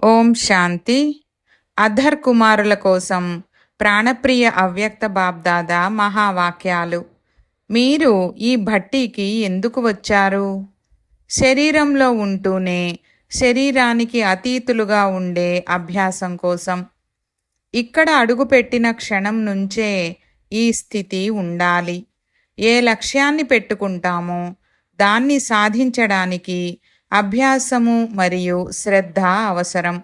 ఓం శాంతి. అధర్ కుమారుల కోసం ప్రాణప్రియ అవ్యక్త బాబ్దాదా మహావాక్యాలు. మీరు ఈ భట్టీకి ఎందుకు వచ్చారు? శరీరంలో ఉంటూనే శరీరానికి అతీతులుగా ఉండే అభ్యాసం కోసం. ఇక్కడ అడుగుపెట్టిన క్షణం నుంచే ఈ స్థితి ఉండాలి. ఏ లక్ష్యాన్ని పెట్టుకుంటామో దాన్ని సాధించడానికి అభ్యాసము మరియు శ్రద్ధ అవసరం.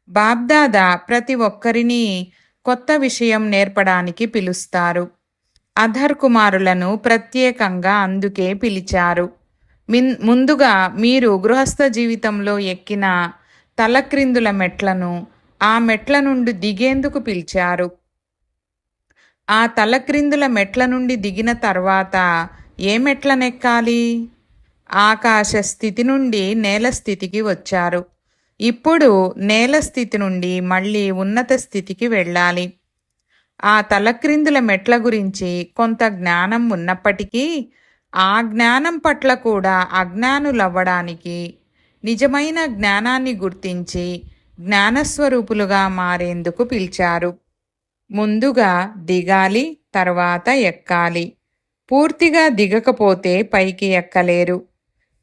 బాబ్దాదా ప్రతి ఒక్కరినీ కొత్త విషయం నేర్పడానికి పిలుస్తారు. అధర్ కుమారులను ప్రత్యేకంగా అందుకే పిలిచారు. ముందుగా మీరు గృహస్థ జీవితంలో ఎక్కిన తలక్రిందుల మెట్లను ఆ మెట్ల నుండి దిగేందుకు పిలిచారు. ఆ తలక్రిందుల మెట్ల నుండి దిగిన తర్వాత ఏ మెట్లనెక్కాలి? ఆకాశ స్థితి నుండి నేల స్థితికి వచ్చారు. ఇప్పుడు నేల స్థితి నుండి మళ్ళీ ఉన్నత స్థితికి వెళ్ళాలి. ఆ తలక్రిందుల మెట్ల గురించి కొంత జ్ఞానం ఉన్నప్పటికీ ఆ జ్ఞానం పట్ల కూడా అజ్ఞానులవ్వడానికి నిజమైన జ్ఞానాన్ని గుర్తించి జ్ఞానస్వరూపులుగా మారేందుకు పిలిచారు. ముందుగా దిగాలి, తర్వాత ఎక్కాలి. పూర్తిగా దిగకపోతే పైకి ఎక్కలేరు.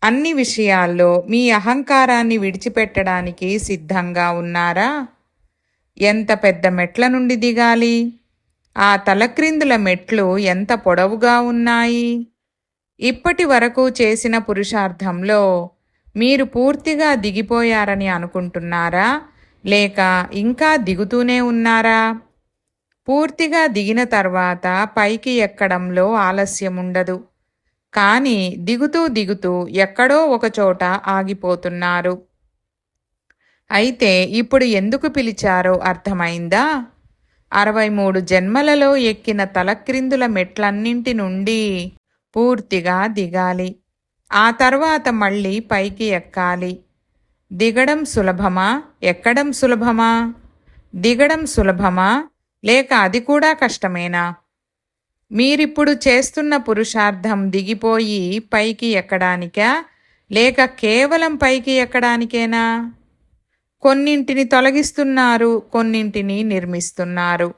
అన్ని విషయాల్లో మీ అహంకారాన్ని విడిచిపెట్టడానికి సిద్ధంగా ఉన్నారా? ఎంత పెద్ద మెట్ల నుండి దిగాలి? ఆ తలక్రిందుల మెట్లు ఎంత పొడవుగా ఉన్నాయి? ఇప్పటి వరకు చేసిన పురుషార్థంలో మీరు పూర్తిగా దిగిపోయారని అనుకుంటున్నారా, లేక ఇంకా దిగుతూనే ఉన్నారా? పూర్తిగా దిగిన తర్వాత పైకి ఎక్కడంలో ఆలస్యం ఉండదు. కానీ దిగుతూ దిగుతూ ఎక్కడో ఒకచోట ఆగిపోతున్నారు. అయితే ఇప్పుడు ఎందుకు పిలిచారో అర్థమైందా? 63 జన్మలలో ఎక్కిన తలక్రిందుల మెట్లన్నింటి నుండి పూర్తిగా దిగాలి. ఆ తర్వాత మళ్ళీ పైకి ఎక్కాలి. దిగడం సులభమా, ఎక్కడం సులభమా? దిగడం సులభమా, లేక అది కూడా కష్టమేనా? మీరిప్పుడు చేస్తున్న పురుషార్థం దిగిపోయి పైకి ఎక్కడానికా, లేక కేవలం పైకి ఎక్కడానికేనా? కొన్నింటిని తొలగిస్తున్నారు, కొన్నింటిని నిర్మిస్తున్నారు.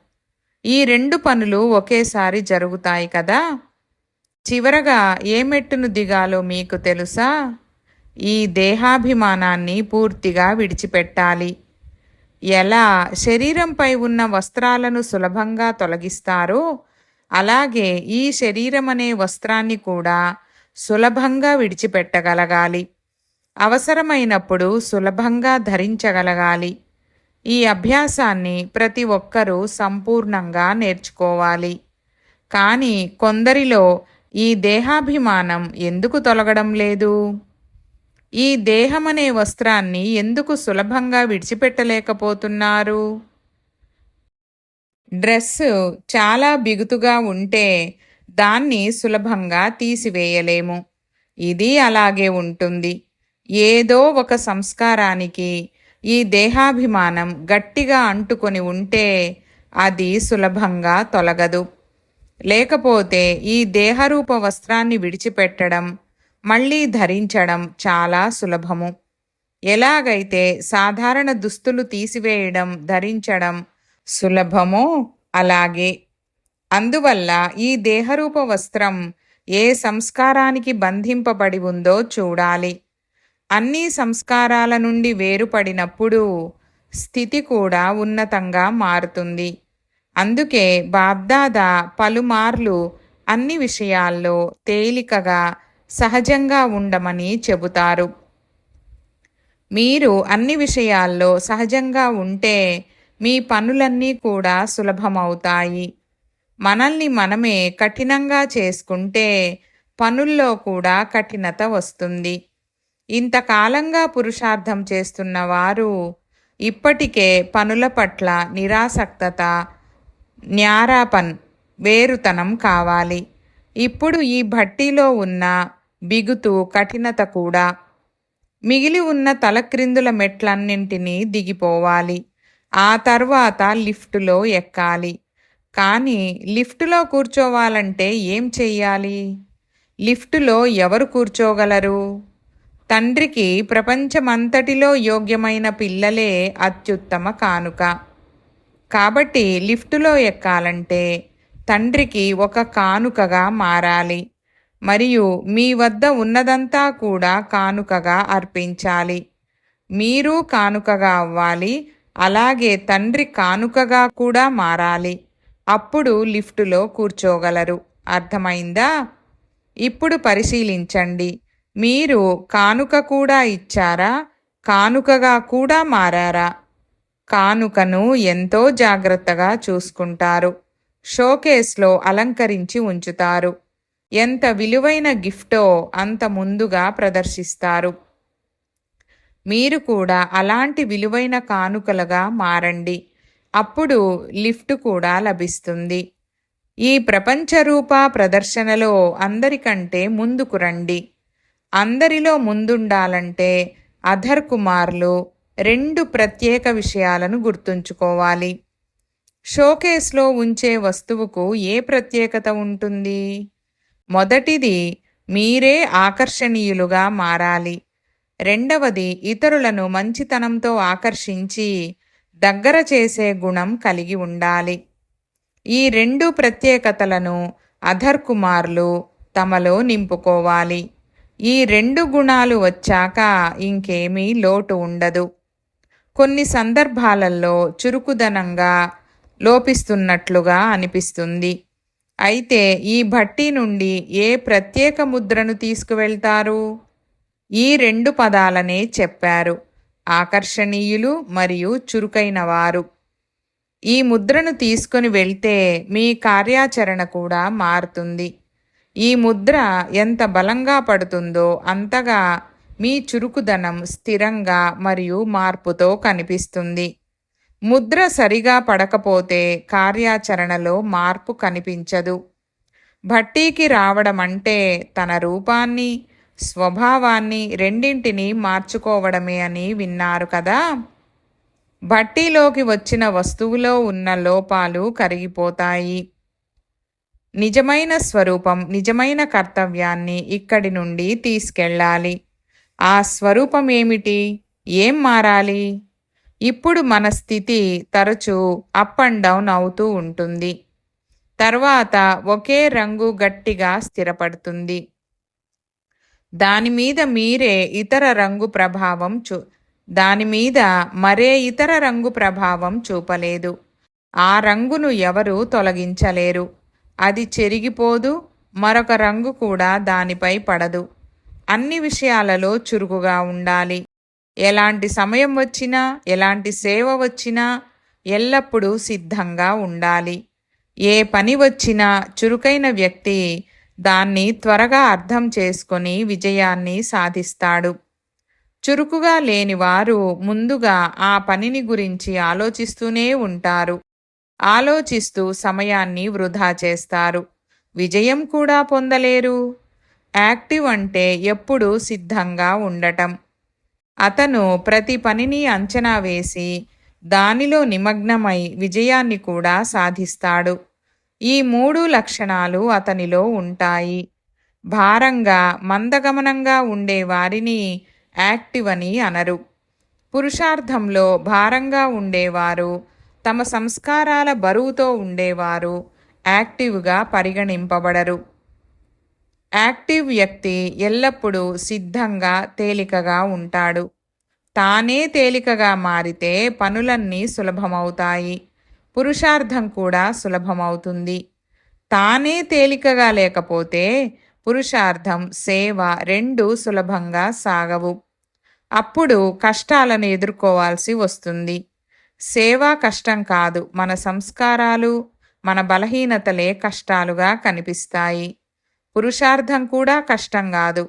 ఈ రెండు పనులు ఒకేసారి జరుగుతాయి కదా. చివరగా ఏ మెట్టును దిగాలో మీకు తెలుసా? ఈ దేహాభిమానాన్ని పూర్తిగా విడిచిపెట్టాలి. ఎలా శరీరంపై ఉన్న వస్త్రాలను సులభంగా తొలగిస్తారో అలాగే ఈ శరీరం అనే వస్త్రాన్ని కూడా సులభంగా విడిచిపెట్టగలగాలి. అవసరమైనప్పుడు సులభంగా ధరించగలగాలి. ఈ అభ్యాసాన్ని ప్రతి ఒక్కరూ సంపూర్ణంగా నేర్చుకోవాలి. కానీ కొందరిలో ఈ దేహాభిమానం ఎందుకు తొలగడం లేదు? ఈ దేహమనే వస్త్రాన్ని ఎందుకు సులభంగా విడిచిపెట్టలేకపోతున్నారు? డ్రెస్సు చాలా బిగుతుగా ఉంటే దాన్ని సులభంగా తీసివేయలేము. ఇది అలాగే ఉంటుంది. ఏదో ఒక సంస్కారానికి ఈ దేహాభిమానం గట్టిగా అంటుకొని ఉంటే అది సులభంగా తొలగదు. లేకపోతే ఈ దేహరూప వస్త్రాన్ని విడిచిపెట్టడం, మళ్ళీ ధరించడం చాలా సులభము. ఎలాగైతే సాధారణ దుస్తులు తీసివేయడం, ధరించడం సులభమో అలాగే. అందువల్ల ఈ దేహరూప వస్త్రం ఏ సంస్కారానికి బంధింపబడి ఉందో చూడాలి. అన్ని సంస్కారాల నుండి వేరుపడినప్పుడు స్థితి కూడా ఉన్నతంగా మారుతుంది. అందుకే బాబ్దాదా పలుమార్లు అన్ని విషయాల్లో తేలికగా సహజంగా ఉండమని చెబుతారు. మీరు అన్ని విషయాల్లో సహజంగా ఉంటే మీ పనులన్నీ కూడా సులభమవుతాయి. మనల్ని మనమే కఠినంగా చేసుకుంటే పనుల్లో కూడా కఠినత వస్తుంది. ఇంతకాలంగా పురుషార్థం చేస్తున్న వారు ఇప్పటికే పనుల పట్ల నిరాసక్తత, న్యారాపన్, వేరుతనం కావాలి. ఇప్పుడు ఈ భట్టీలో ఉన్న బిగుతు, కఠినత కూడా మిగిలి ఉన్న తలక్రిందుల మెట్లన్నింటినీ దిగిపోవాలి. ఆ తర్వాత లిఫ్టులో ఎక్కాలి. కానీ లిఫ్టులో కూర్చోవాలంటే ఏం చెయ్యాలి? లిఫ్టులో ఎవరు కూర్చోగలరు? తండ్రికి ప్రపంచమంతటిలో యోగ్యమైన పిల్లలే అత్యుత్తమ కానుక. కాబట్టి లిఫ్టులో ఎక్కాలంటే తండ్రికి ఒక కానుకగా మారాలి మరియు మీ వద్ద ఉన్నదంతా కూడా కానుకగా అర్పించాలి. మీరు కానుకగా అవ్వాలి, అలాగే తండ్రి కానుకగా కూడా మారాలి. అప్పుడు లిఫ్టులో కూర్చోగలరు. అర్థమైందా? ఇప్పుడు పరిశీలించండి. మీరు కానుక కూడా ఇచ్చారా? కానుకగా కూడా మారారా? కానుకను ఎంతో జాగ్రత్తగా చూసుకుంటారు. షోకేస్లో అలంకరించి ఉంచుతారు. ఎంత విలువైన గిఫ్టో అంత ముందుగా ప్రదర్శిస్తారు. మీరు కూడా అలాంటి విలువైన కానుకలుగా మారండి. అప్పుడు లిఫ్ట్ కూడా లభిస్తుంది. ఈ ప్రపంచ రూప ప్రదర్శనలో అందరికంటే ముందుకు రండి. అందరిలో ముందుండాలంటే అధర్ కుమార్లు 2 ప్రత్యేక విషయాలను గుర్తుంచుకోవాలి. షోకేస్లో ఉంచే వస్తువుకు ఏ ప్రత్యేకత ఉంటుంది? మొదటిది, మీరే ఆకర్షణీయులుగా మారాలి. రెండవది, ఇతరులను మంచితనంతో ఆకర్షించి దగ్గర చేసే గుణం కలిగి ఉండాలి. ఈ 2 ప్రత్యేకతలను అధర్ కుమార్లు తమలో నింపుకోవాలి. ఈ 2 గుణాలు వచ్చాక ఇంకేమీ లోటు ఉండదు. కొన్ని సందర్భాలలో చురుకుదనంగా లోపిస్తున్నట్లుగా అనిపిస్తుంది. అయితే ఈ భట్టి నుండి ఏ ప్రత్యేక ముద్రను తీసుకువెళ్తారు? ఈ 2 పదాలనే చెప్పారు: ఆకర్షణీయులు మరియు చురుకైన వారు. ఈ ముద్రను తీసుకొని వెళ్తే మీ కార్యాచరణ కూడా మారుతుంది. ఈ ముద్ర ఎంత బలంగా పడుతుందో అంతగా మీ చురుకుదనం స్థిరంగా మరియు మార్పుతో కనిపిస్తుంది. ముద్ర సరిగా పడకపోతే కార్యాచరణలో మార్పు కనిపించదు. భట్టీకి రావడం అంటే తన రూపాన్ని, స్వభావాన్ని రెండింటినీ మార్చుకోవడమే అని విన్నారు కదా. భట్టీలోకి వచ్చిన వస్తువులో ఉన్న లోపాలు కరిగిపోతాయి. నిజమైన స్వరూపం, నిజమైన కర్తవ్యాన్ని ఇక్కడి నుండి తీసుకెళ్ళాలి. ఆ స్వరూపం ఏమిటి? ఏం మారాలి? ఇప్పుడు మన స్థితి తరచూ అప్ అండ్ డౌన్ అవుతూ ఉంటుంది. తర్వాత ఒకే రంగు గట్టిగా స్థిరపడుతుంది. దానిమీద మీరే ఇతర రంగు ప్రభావం దానిమీద మరే ఇతర రంగు ప్రభావం చూపలేదు. ఆ రంగును ఎవరూ తొలగించలేరు. అది చెరిగిపోదు, మరొక రంగు కూడా దానిపై పడదు. అన్ని విషయాలలో చురుకుగా ఉండాలి. ఎలాంటి సమయం వచ్చినా, ఎలాంటి సేవ వచ్చినా ఎల్లప్పుడూ సిద్ధంగా ఉండాలి. ఏ పని వచ్చినా చురుకైన వ్యక్తి దాన్ని త్వరగా అర్థం చేసుకొని విజయాన్ని సాధిస్తాడు. చురుకుగా లేనివారు ముందుగా ఆ పనిని గురించి ఆలోచిస్తూనే ఉంటారు. ఆలోచిస్తూ సమయాన్ని వృధా చేస్తారు. విజయం కూడా పొందలేరు. యాక్టివ్ అంటే ఎప్పుడూ సిద్ధంగా ఉండటం. అతను ప్రతి పనిని అంచనా వేసి దానిలో నిమగ్నమై విజయాన్ని కూడా సాధిస్తాడు. ఈ 3 లక్షణాలు అతనిలో ఉంటాయి. భారంగా, మందగమనంగా ఉండే వారిని యాక్టివ్ అని అనరు. పురుషార్థంలో భారంగా ఉండేవారు, తమ సంస్కారాల బరువుతో ఉండేవారు యాక్టివ్గా పరిగణింపబడరు. యాక్టివ్ వ్యక్తి ఎల్లప్పుడూ సిద్ధంగా, తేలికగా ఉంటాడు. తానే తేలికగా మారితే పనులన్నీ సులభమవుతాయి. పురుషార్థం కూడా సులభమవుతుంది. తానే తేలికగా లేకపోతే పురుషార్థం, సేవ రెండూ సులభంగా సాగవు. అప్పుడు కష్టాలను ఎదుర్కోవాల్సి వస్తుంది. సేవ కష్టం కాదు, మన సంస్కారాలు, మన బలహీనతలే కష్టాలుగా కనిపిస్తాయి. పురుషార్థం కూడా కష్టం కాదు,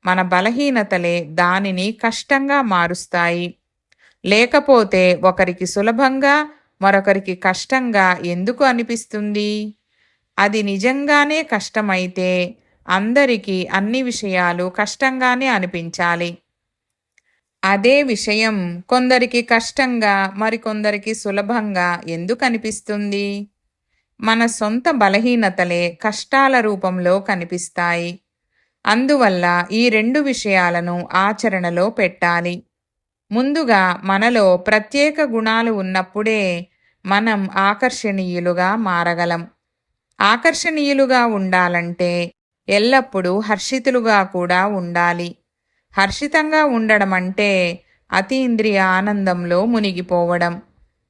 మన బలహీనతలే దానిని కష్టంగా మారుస్తాయి. లేకపోతే ఒకరికి సులభంగా, మరొకరికి కష్టంగా ఎందుకు అనిపిస్తుంది? అది నిజంగానే కష్టమైతే అందరికీ అన్ని విషయాలు కష్టంగానే అనిపించాలి. అదే విషయం కొందరికి కష్టంగా, మరికొందరికి సులభంగా ఎందుకు అనిపిస్తుంది? మన సొంత బలహీనతలే కష్టాల రూపంలో కనిపిస్తాయి. అందువల్ల ఈ రెండు విషయాలను ఆచరణలో పెట్టాలి. ముందుగా మనలో ప్రత్యేక గుణాలు ఉన్నప్పుడే మనం ఆకర్షణీయులుగా మారగలం. ఆకర్షణీయులుగా ఉండాలంటే ఎల్లప్పుడూ హర్షితులుగా కూడా ఉండాలి. హర్షితంగా ఉండడం అంటే అతీంద్రియ ఆనందంలో మునిగిపోవడం,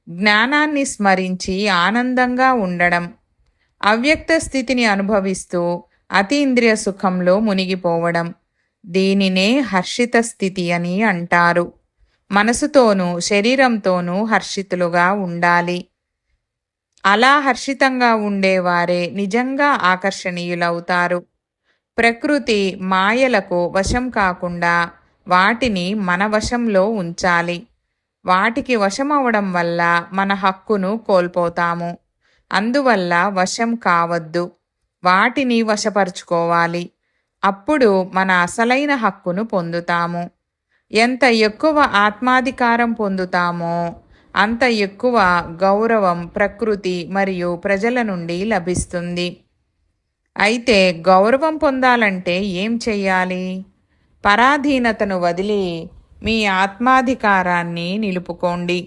జ్ఞానాన్ని స్మరించి ఆనందంగా ఉండడం, అవ్యక్త స్థితిని అనుభవిస్తూ అతీంద్రియ సుఖంలో మునిగిపోవడం. దీనినే హర్షిత స్థితి అని అంటారు. మనసుతోనూ శరీరంతోనూ హర్షితులుగా ఉండాలి. అలా హర్షితంగా ఉండేవారే నిజంగా ఆకర్షణీయులవుతారు. ప్రకృతి మాయలకు వశం కాకుండా వాటిని మన వశంలో ఉంచాలి. వాటికి వశమవడం వల్ల మన హక్కును కోల్పోతాము. అందువల్ల వశం కావద్దు, వాటిని వశపరుచుకోవాలి. అప్పుడు మన అసలైన హక్కును పొందుతాము. ఎంత ఎక్కువ ఆత్మాధికారం పొందుతామో అంత ఎక్కువ గౌరవం ప్రకృతి మరియు ప్రజల నుండి లభిస్తుంది. అయితే గౌరవం పొందాలంటే ఏం చెయ్యాలి? పరాధీనతను వదిలి మీ ఆత్మాధికారాన్ని నిలుపుకోండి.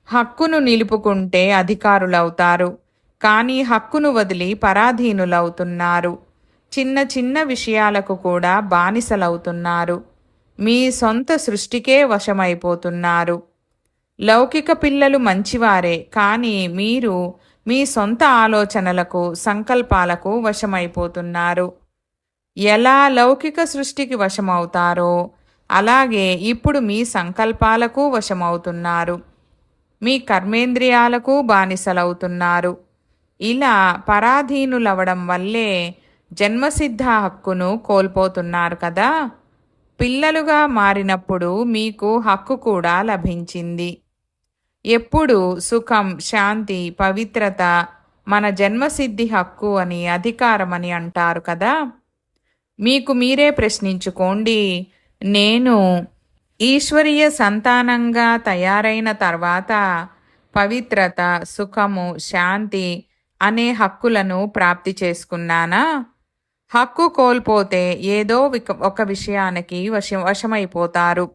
హక్కును నిలుపుకుంటే అధికారులవుతారు, కానీ హక్కును వదిలి పరాధీనులవుతున్నారు. చిన్న చిన్న విషయాలకు కూడా బానిసలవుతున్నారు. మీ సొంత సృష్టికే వశమైపోతున్నారు. లౌకిక పిల్లలు మంచివారే, కానీ మీరు మీ సొంత ఆలోచనలకు సంకల్పాలకు వశమైపోతున్నారు. ఎలా లౌకిక సృష్టికి వశమవుతారో అలాగే ఇప్పుడు మీ సంకల్పాలకు వశమవుతున్నారు. మీ కర్మేంద్రియాలకు బానిసలవుతున్నారు. ఇలా పరాధీనులవడం వల్లే జన్మసిద్ధ హక్కును కోల్పోతున్నారు కదా. పిల్లలుగా మారినప్పుడు మీకు హక్కు కూడా లభించింది. ఎప్పుడు సుఖం, శాంతి, పవిత్రత మన జన్మసిద్ధి హక్కు అని, అధికారమని అంటారు కదా. మీకు మీరే ప్రశ్నించుకోండి, నేను ఈశ్వరీయ సంతానంగా తయారైన తర్వాత పవిత్రత, సుఖము, శాంతి అనే హక్కులను ప్రాప్తి చేసుకున్నానా? హక్కు కోల్పోతే ఏదో ఒక విషయానికి వశమైపోతారు.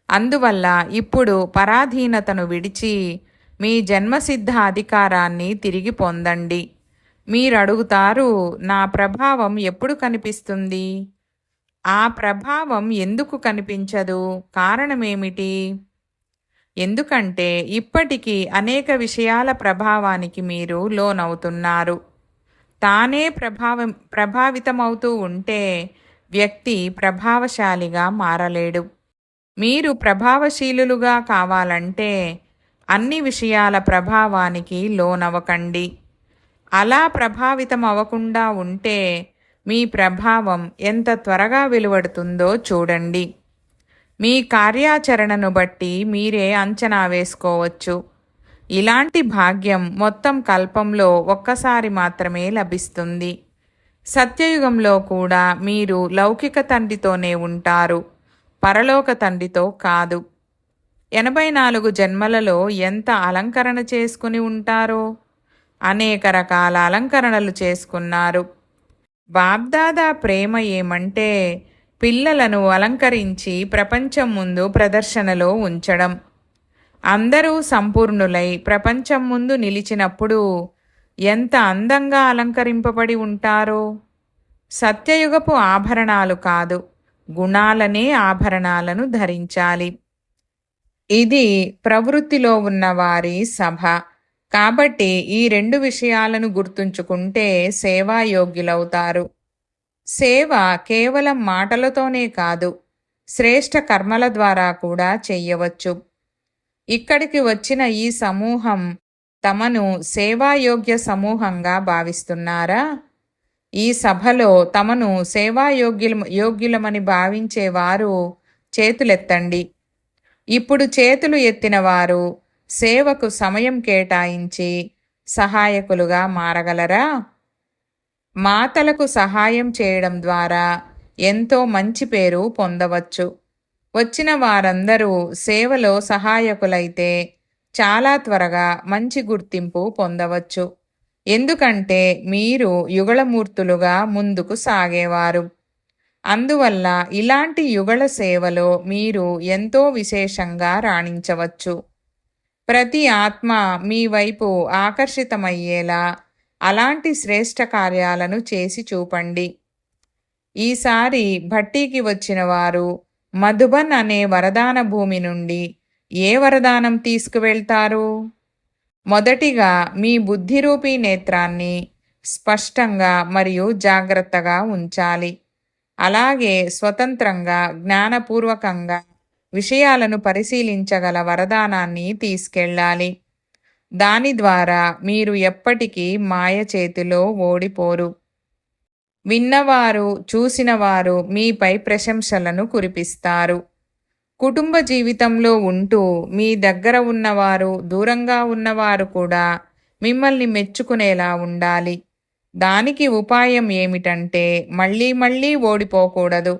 అందువల్ల ఇప్పుడు పరాధీనతను విడిచి మీ జన్మసిద్ధ అధికారాన్ని తిరిగి పొందండి. మీరడుగుతారు, నా ప్రభావం ఎప్పుడు కనిపిస్తుంది? ఆ ప్రభావం ఎందుకు కనిపించదు? కారణమేమిటి? ఎందుకంటే ఇప్పటికీ అనేక విషయాల ప్రభావానికి మీరు లోనవుతున్నారు. తానే ప్రభావితమవుతూ ఉంటే వ్యక్తి ప్రభావశాలిగా మారలేడు. మీరు ప్రభావశీలులుగా కావాలంటే అన్ని విషయాల ప్రభావానికి లోనవ్వకండి. అలా ప్రభావితం అవ్వకుండా ఉంటే మీ ప్రభావం ఎంత త్వరగా వెలువడుతుందో చూడండి. మీ కార్యాచరణను బట్టి మీరే అంచనా వేసుకోవచ్చు. ఇలాంటి భాగ్యం మొత్తం కల్పంలో ఒక్కసారి మాత్రమే లభిస్తుంది. సత్యయుగంలో కూడా మీరు లౌకిక తండ్రితోనే ఉంటారు, పరలోక తండ్రితో కాదు. 84 జన్మలలో ఎంత అలంకరణ చేసుకుని ఉంటారో. అనేక రకాల అలంకరణలు చేసుకున్నారు. బాబ్దాదా ప్రేమ ఏమంటే పిల్లలను అలంకరించి ప్రపంచం ముందు ప్రదర్శనలో ఉంచడం. అందరూ సంపూర్ణులై ప్రపంచం ముందు నిలిచినప్పుడు ఎంత అందంగా అలంకరింపబడి ఉంటారో. సత్యయుగపు ఆభరణాలు కాదు, గుణాలనే ఆభరణాలను ధరించాలి. ఇది ప్రవృత్తిలో ఉన్నవారి సభ. కాబట్టి ఈ 2 విషయాలను గుర్తుంచుకుంటే సేవాయోగ్యులవుతారు. సేవ కేవలం మాటలతోనే కాదు, శ్రేష్ఠ కర్మల ద్వారా కూడా చెయ్యవచ్చు. ఇక్కడికి వచ్చిన ఈ సమూహం తమను సేవాయోగ్య సమూహంగా భావిస్తున్నారా? ఈ సభలో తమను సేవాయోగ్యులమని భావించేవారు చేతులెత్తండి. ఇప్పుడు చేతులు ఎత్తినవారు సేవకు సమయం కేటాయించి సహాయకులుగా మారగలరా? మాతలకు సహాయం చేయడం ద్వారా ఎంతో మంచి పేరు పొందవచ్చు. వచ్చిన వారందరూ సేవలో సహాయకులైతే చాలా త్వరగా మంచి గుర్తింపు పొందవచ్చు. ఎందుకంటే మీరు యుగళమూర్తులుగా ముందుకు సాగేవారు. అందువల్ల ఇలాంటి యుగళ సేవలో మీరు ఎంతో విశేషంగా రాణించవచ్చు. ప్రతి ఆత్మ మీ వైపు ఆకర్షితమయ్యేలా అలాంటి శ్రేష్ఠ కార్యాలను చేసి చూపండి. ఈసారి భట్టీకి వచ్చిన వారు మధుబన్ అనే వరదాన భూమి నుండి ఏ వరదానం తీసుకువెళ్తారు? మొదటిగా మీ బుద్ధిరూపీ నేత్రాన్ని స్పష్టంగా మరియు జాగ్రత్తగా ఉంచాలి. అలాగే స్వతంత్రంగా జ్ఞానపూర్వకంగా విషయాలను పరిశీలించగల వరదానాన్ని తీసుకెళ్ళాలి. దాని ద్వారా మీరు ఎప్పటికీ మాయ చేతిలో ఓడిపోరు. విన్నవారు చూసినవారు మీపై ప్రశంసలను కురిపిస్తారు. కుటుంబ జీవితంలో ఉంటూ మీ దగ్గర ఉన్నవారు దూరంగా ఉన్నవారు కూడా మిమ్మల్ని మెచ్చుకునేలా ఉండాలి. దానికి ఉపాయం ఏమిటంటే మళ్ళీ మళ్ళీ ఓడిపోకూడదు.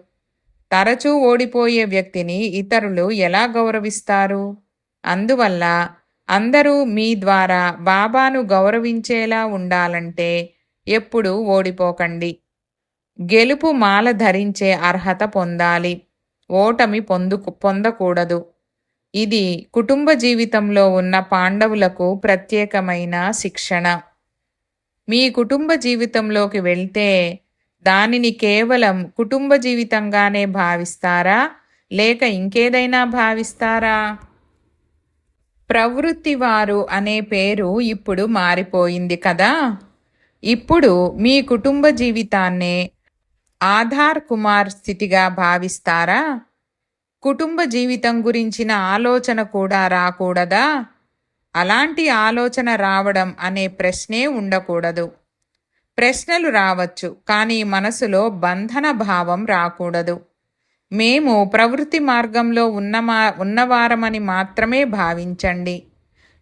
తరచూ ఓడిపోయే వ్యక్తిని ఇతరులు ఎలా గౌరవిస్తారు? అందువల్ల అందరూ మీ ద్వారా బాబాను గౌరవించేలా ఉండాలంటే ఎప్పుడూ ఓడిపోకండి. గెలుపు మాల ధరించే అర్హత పొందాలి. ఓటమి పొందకూడదు. ఇది కుటుంబ జీవితంలో ఉన్న పాండవులకు ప్రత్యేకమైన శిక్షణ. మీ కుటుంబ జీవితంలోకి వెళ్తే దానిని కేవలం కుటుంబ జీవితంగానే భావిస్తారా లేక ఇంకేదైనా భావిస్తారా? ప్రవృత్తివారు అనే పేరు ఇప్పుడు మారిపోయింది కదా. ఇప్పుడు మీ కుటుంబ జీవితాన్నే ఆధార్ కుమార్ స్థితిగా భావిస్తారా? కుటుంబ జీవితం గురించిన ఆలోచన కూడా రాకూడదా? అలాంటి ఆలోచన రావడం అనే ప్రశ్నే ఉండకూడదు. ప్రశ్నలు రావచ్చు, కానీ మనసులో బంధన భావం రాకూడదు. మేము ప్రవృత్తి మార్గంలో ఉన్నవారమని మాత్రమే భావించండి.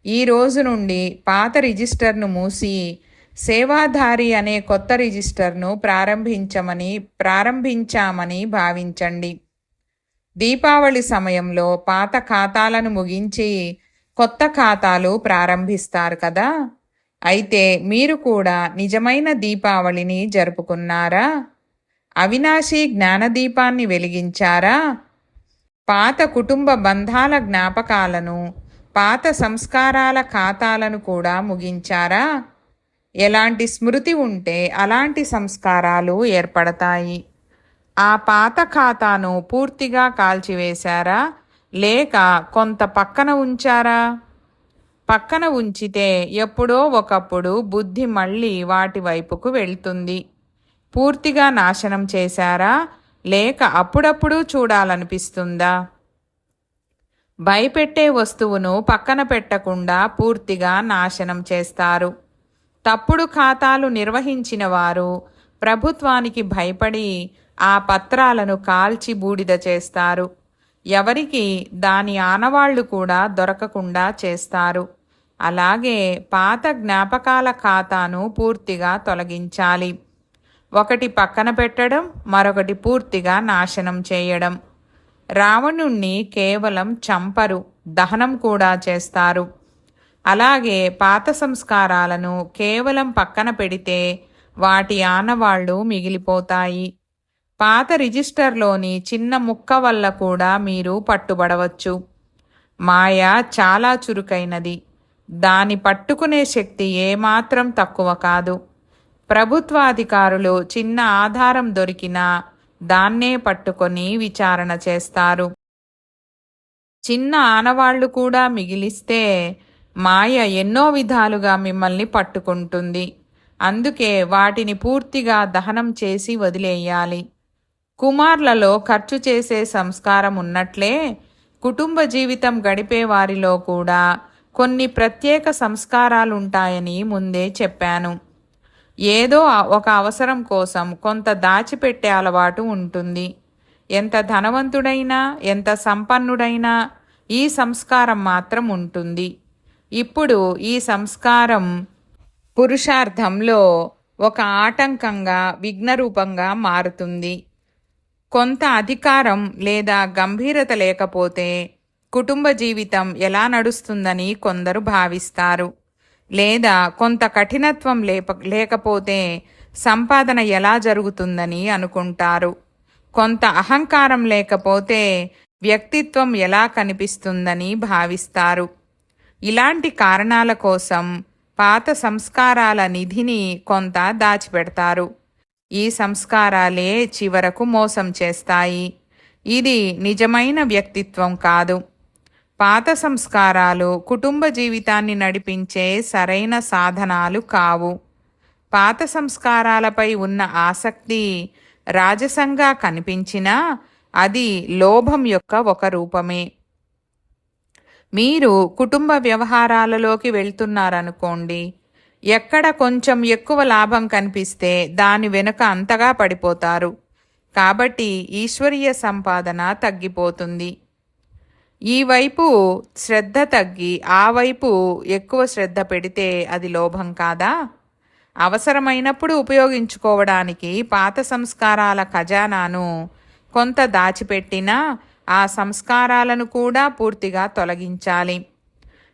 ఈ రోజు నుండి పాత రిజిస్టర్ను మూసి సేవాధారి అనే కొత్త రిజిస్టర్ను ప్రారంభించామని భావించండి. దీపావళి సమయంలో పాత ఖాతాలను ముగించి కొత్త ఖాతాలు ప్రారంభిస్తారు కదా. అయితే మీరు కూడా నిజమైన దీపావళిని జరుపుకున్నారా? అవినాశి జ్ఞానదీపాన్ని వెలిగించారా? పాత కుటుంబ బంధాల జ్ఞాపకాలను, పాత సంస్కారాల ఖాతాలను కూడా ముగించారా? ఎలాంటి స్మృతి ఉంటే అలాంటి సంస్కారాలు ఏర్పడతాయి. ఆ పాత ఖాతాను పూర్తిగా కాల్చివేశారా లేక కొంత పక్కన ఉంచారా? పక్కన ఉంచితే ఎప్పుడో ఒకప్పుడు బుద్ధి మళ్ళీ వాటి వైపుకు వెళ్తుంది. పూర్తిగా నాశనం చేశారా లేక అప్పుడప్పుడు చూడాలనిపిస్తుందా? భయపెట్టే వస్తువును పక్కన పెట్టకుండా పూర్తిగా నాశనం చేస్తారు. తప్పుడు ఖాతాలు నిర్వహించిన వారు ప్రభుత్వానికి భయపడి ఆ పత్రాలను కాల్చి బూడిద చేస్తారు. ఎవరికి దాని ఆనవాళ్లు కూడా దొరకకుండా చేస్తారు. అలాగే పాత జ్ఞాపకాల ఖాతాను పూర్తిగా తొలగించాలి. ఒకటి పక్కన పెట్టడం, మరొకటి పూర్తిగా నాశనం చేయడం. రావణుణ్ణి కేవలం చంపరు, దహనం కూడా చేస్తారు. అలాగే పాత సంస్కారాలను కేవలం పక్కన పెడితే వాటి ఆనవాళ్లు మిగిలిపోతాయి. పాత రిజిస్టర్లోని చిన్న ముక్క వల్ల కూడా మీరు పట్టుబడవచ్చు. మాయ చాలా చురుకైనది. దాని పట్టుకునే శక్తి ఏమాత్రం తక్కువ కాదు. ప్రభుత్వాధికారులు చిన్న ఆధారం దొరికినా దాన్నే పట్టుకొని విచారణ చేస్తారు. చిన్న ఆనవాళ్లు కూడా మిగిలిస్తే మాయ ఎన్నో విధాలుగా మిమ్మల్ని పట్టుకుంటుంది. అందుకే వాటిని పూర్తిగా దహనం చేసి వదిలేయాలి. కుమార్లలో ఖర్చు చేసే సంస్కారం ఉన్నట్లే కుటుంబ జీవితం గడిపే వారిలో కూడా కొన్ని ప్రత్యేక సంస్కారాలుంటాయని ముందే చెప్పాను. ఏదో ఒక అవసరం కోసం కొంత దాచిపెట్టే అలవాటు ఉంటుంది. ఎంత ధనవంతుడైనా, ఎంత సంపన్నుడైనా ఈ సంస్కారం మాత్రం ఉంటుంది. ఇప్పుడు ఈ సంస్కారం పురుషార్థంలో ఒక ఆటంకంగా, విఘ్నరూపంగా మారుతుంది. కొంత అధికారం లేదా గంభీరత లేకపోతే కుటుంబ జీవితం ఎలా నడుస్తుందని కొందరు భావిస్తారు. లేదా కొంత కఠినత్వం లేకపోతే సంపాదన ఎలా జరుగుతుందని అనుకుంటారు. కొంత అహంకారం లేకపోతే వ్యక్తిత్వం ఎలా కనిపిస్తుందని భావిస్తారు. ఇలాంటి కారణాల కోసం పాత సంస్కారాల నిధిని కొంత దాచిపెడతారు. ఈ సంస్కారాలే చివరకు మోసం చేస్తాయి. ఇది నిజమైన వ్యక్తిత్వం కాదు. పాత సంస్కారాలు కుటుంబ జీవితాన్ని నడిపించే సరైన సాధనాలు కావు. పాత సంస్కారాలపై ఉన్న ఆసక్తి రాజసంగా కనిపించినా అది లోభం యొక్క ఒక రూపమే. మీరు కుటుంబ వ్యవహారాలలోకి వెళ్తున్నారనుకోండి, ఎక్కడ కొంచెం ఎక్కువ లాభం కనిపిస్తే దాని వెనుక అంతగా పడిపోతారు. కాబట్టి ఈశ్వరీయ సంపాదన తగ్గిపోతుంది. ఈ వైపు శ్రద్ధ తగ్గి ఆ వైపు ఎక్కువ శ్రద్ధ పెడితే అది లోభం కాదా? అవసరమైనప్పుడు ఉపయోగించుకోవడానికి పాత సంస్కారాల ఖజానాను కొంత దాచిపెట్టినా ఆ సంస్కారాలను కూడా పూర్తిగా తొలగించాలి.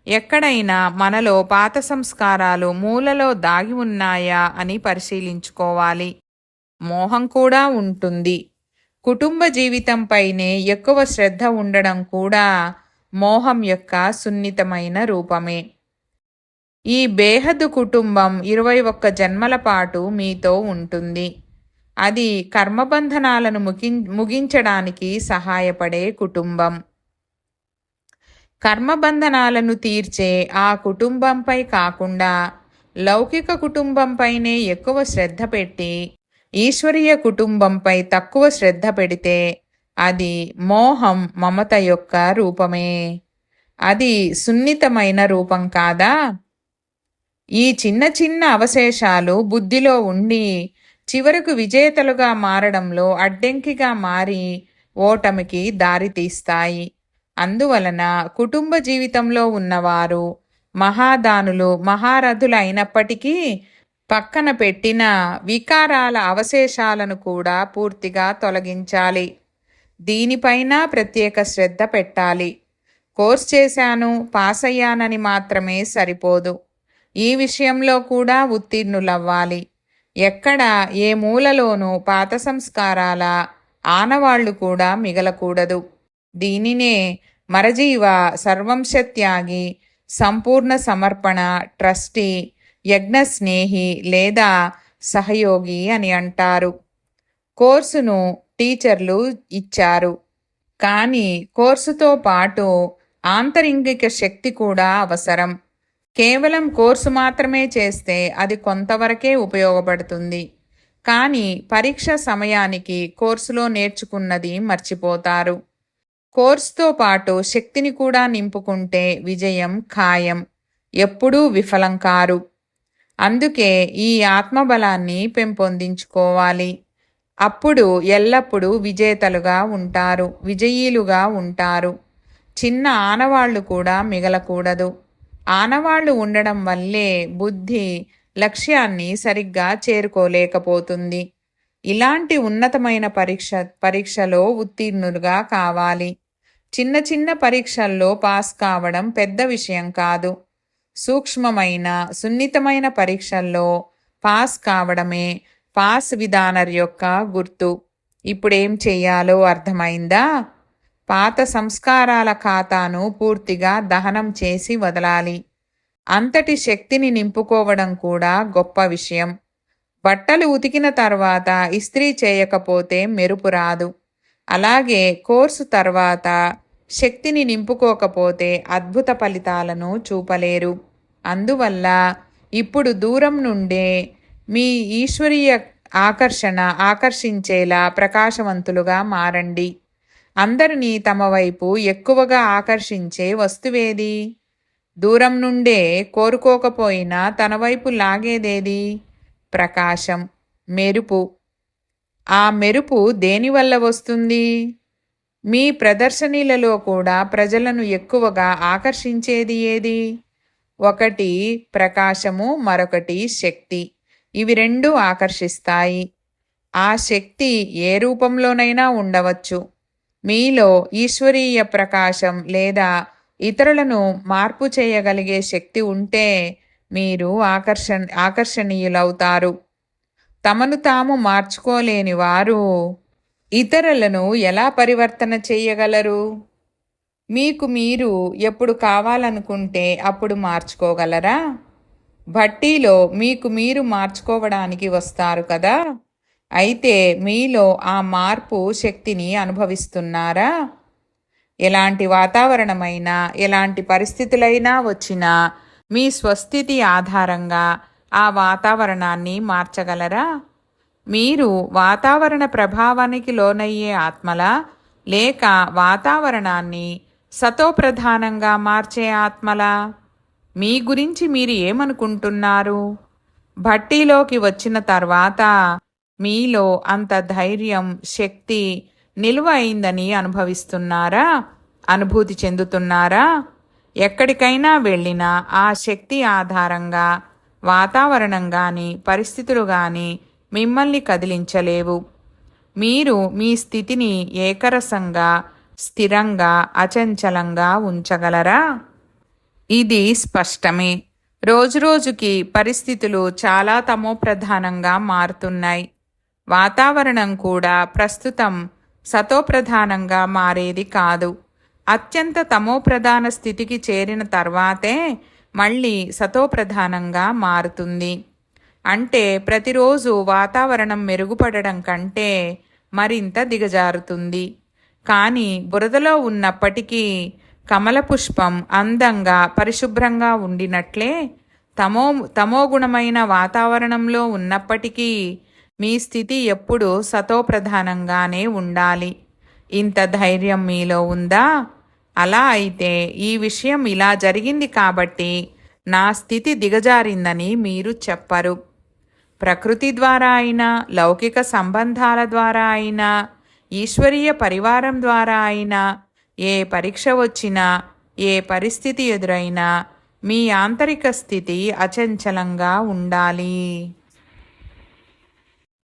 ఎక్కడైనా మనలో పాత సంస్కారాలు మూలలో దాగి ఉన్నాయా అని పరిశీలించుకోవాలి. మోహం కూడా ఉంటుంది. కుటుంబ జీవితంపైనే ఎక్కువ శ్రద్ధ ఉండడం కూడా మోహం యొక్క సున్నితమైన రూపమే. ఈ బేహద్దు కుటుంబం 21 జన్మల పాటు మీతో ఉంటుంది. అది కర్మబంధనాలను ముగించడానికి సహాయపడే కుటుంబం. కర్మబంధనాలను తీర్చే ఆ కుటుంబంపై కాకుండా లౌకిక కుటుంబంపైనే ఎక్కువ శ్రద్ధ పెట్టి ఈశ్వరీయ కుటుంబంపై తక్కువ శ్రద్ధ పెడితే అది మోహం మమత యొక్క రూపమే. అది సున్నితమైన రూపం కాదా? ఈ చిన్న చిన్న అవశేషాలు బుద్ధిలో ఉండి చివరకు విజేతలుగా మారడంలో అడ్డంకిగా మారి ఓటమికి దారితీస్తాయి. అందువలన కుటుంబ జీవితంలో ఉన్నవారు మహాదానులు మహారథులు అయినప్పటికీ పక్కన పెట్టిన వికారాల అవశేషాలను కూడా పూర్తిగా తొలగించాలి. దీనిపైన ప్రత్యేక శ్రద్ధ పెట్టాలి. కోర్స్ చేశాను, పాస్ అయ్యానని మాత్రమే సరిపోదు. ఈ విషయంలో కూడా ఉత్తీర్ణులవ్వాలి. ఎక్కడ ఏ మూలలోనూ పాత సంస్కారాల ఆనవాళ్లు కూడా మిగలకూడదు. దీనినే మరజీవ సర్వంశత్యాగి, సంపూర్ణ సమర్పణ, ట్రస్టీ, యజ్ఞస్నేహి లేదా సహయోగి అని అంటారు. కోర్సును టీచర్లు ఇచ్చారు, కానీ కోర్సుతో పాటు ఆంతరింగిక శక్తి కూడా అవసరం. కేవలం కోర్సు మాత్రమే చేస్తే అది కొంతవరకే ఉపయోగపడుతుంది. కానీ పరీక్ష సమయానికి కోర్సులో నేర్చుకున్నది మర్చిపోతారు. కోర్సుతో పాటు శక్తిని కూడా నింపుకుంటే విజయం ఖాయం, ఎప్పుడూ విఫలం కారు. అందుకే ఈ ఆత్మబలాన్ని పెంపొందించుకోవాలి. అప్పుడు ఎల్లప్పుడూ విజేతలుగా ఉంటారు, విజయీలుగా ఉంటారు. చిన్న ఆనవాళ్లు కూడా మిగలకూడదు. ఆనవాళ్లు ఉండడం వల్లే బుద్ధి లక్ష్యాన్ని సరిగ్గా చేరుకోలేకపోతుంది. ఇలాంటి ఉన్నతమైన పరీక్షలో ఉత్తీర్ణులుగా కావాలి. చిన్న చిన్న పరీక్షల్లో పాస్ కావడం పెద్ద విషయం కాదు. సూక్ష్మమైన సున్నితమైన పరీక్షల్లో పాస్ కావడమే పాస్ విధానర్ యొక్క గుర్తు. ఇప్పుడేం చెయ్యాలో అర్థమైందా? పాత సంస్కారాల ఖాతాను పూర్తిగా దహనం చేసి వదలాలి. అంతటి శక్తిని నింపుకోవడం కూడా గొప్ప విషయం. బట్టలు ఉతికిన తర్వాత ఇస్త్రీ చేయకపోతే మెరుపు రాదు. అలాగే కోర్సు తర్వాత శక్తిని నింపుకోకపోతే అద్భుత ఫలితాలను చూపలేరు. అందువల్ల ఇప్పుడు దూరం నుండే మీ ఈశ్వరీయ ఆకర్షించేలా ప్రకాశవంతులుగా మారండి. అందరినీ తమ వైపు ఎక్కువగా ఆకర్షించే వస్తువేది? దూరం నుండే కోరుకోకపోయినా తన వైపు లాగేదేది? ప్రకాశం, మెరుపు. ఆ మెరుపు దేనివల్ల వస్తుంది? మీ ప్రదర్శనీలలో కూడా ప్రజలను ఎక్కువగా ఆకర్షించేది ఏది? ఒకటి ప్రకాశము, మరొకటి శక్తి. ఇవి రెండూ ఆకర్షిస్తాయి. ఆ శక్తి ఏ రూపంలోనైనా ఉండవచ్చు. మీలో ఈశ్వరీయ ప్రకాశం లేదా ఇతరులను మార్పు చేయగలిగే శక్తి ఉంటే మీరు ఆకర్షణీయులవుతారు. తమను తాము మార్చుకోలేని వారు ఇతరులను ఎలా పరివర్తన చేయగలరు? మీకు మీరు ఎప్పుడు కావాలనుకుంటే అప్పుడు మార్చుకోగలరా? భట్టీలో మీకు మీరు మార్చుకోవడానికి వస్తారు కదా! అయితే మీలో ఆ మార్పు శక్తిని అనుభవిస్తున్నారా? ఎలాంటి వాతావరణమైనా, ఎలాంటి పరిస్థితులైనా వచ్చినా మీ స్వస్థితి ఆధారంగా ఆ వాతావరణాన్ని మార్చగలరా? మీరు వాతావరణ ప్రభావానికి లోనయ్యే ఆత్మలా, లేక వాతావరణాన్ని సతోప్రధానంగా మార్చే ఆత్మలా? మీ గురించి మీరు ఏమనుకుంటున్నారు? భట్టీలోకి వచ్చిన తర్వాత మీలో అంత ధైర్యం, శక్తి నిలువ అయిందని అనుభవిస్తున్నారా? అనుభూతి చెందుతున్నారా? ఎక్కడికైనా వెళ్ళినా ఆ శక్తి ఆధారంగా వాతావరణం కానీ, పరిస్థితులు కానీ మిమ్మల్ని కదిలించలేవు. మీరు మీ స్థితిని ఏకరసంగా, స్థిరంగా, అచంచలంగా ఉంచగలరా? ఇది స్పష్టమే. రోజురోజుకి పరిస్థితులు చాలా తమోప్రధానంగా మారుతున్నాయి. వాతావరణం కూడా ప్రస్తుతం సతోప్రధానంగా మారేది కాదు. అత్యంత తమోప్రధాన స్థితికి చేరిన తర్వాతే మళ్ళీ సతోప్రధానంగా మారుతుంది. అంటే ప్రతిరోజు వాతావరణం మెరుగుపడడం కంటే మరింత దిగజారుతుంది. కానీ బురదలో ఉన్నప్పటికీ కమల పుష్పం అందంగా, పరిశుభ్రంగా ఉండినట్లే తమోగుణమైన వాతావరణంలో ఉన్నప్పటికీ మీ స్థితి ఎప్పుడూ సతోప్రధానంగానే ఉండాలి. ఇంత ధైర్యం మీలో ఉందా? అలా అయితే ఈ విషయం ఇలా జరిగింది కాబట్టి నా స్థితి దిగజారిందని మీరు చెప్పరు. ప్రకృతి ద్వారా అయినా, లౌకిక సంబంధాల ద్వారా అయినా, ఈశ్వరీయ పరివారం ద్వారా అయినా, ఏ పరీక్ష వచ్చినా, ఏ పరిస్థితి ఎదురైనా మీ ఆంతరిక స్థితి అచంచలంగా ఉండాలి.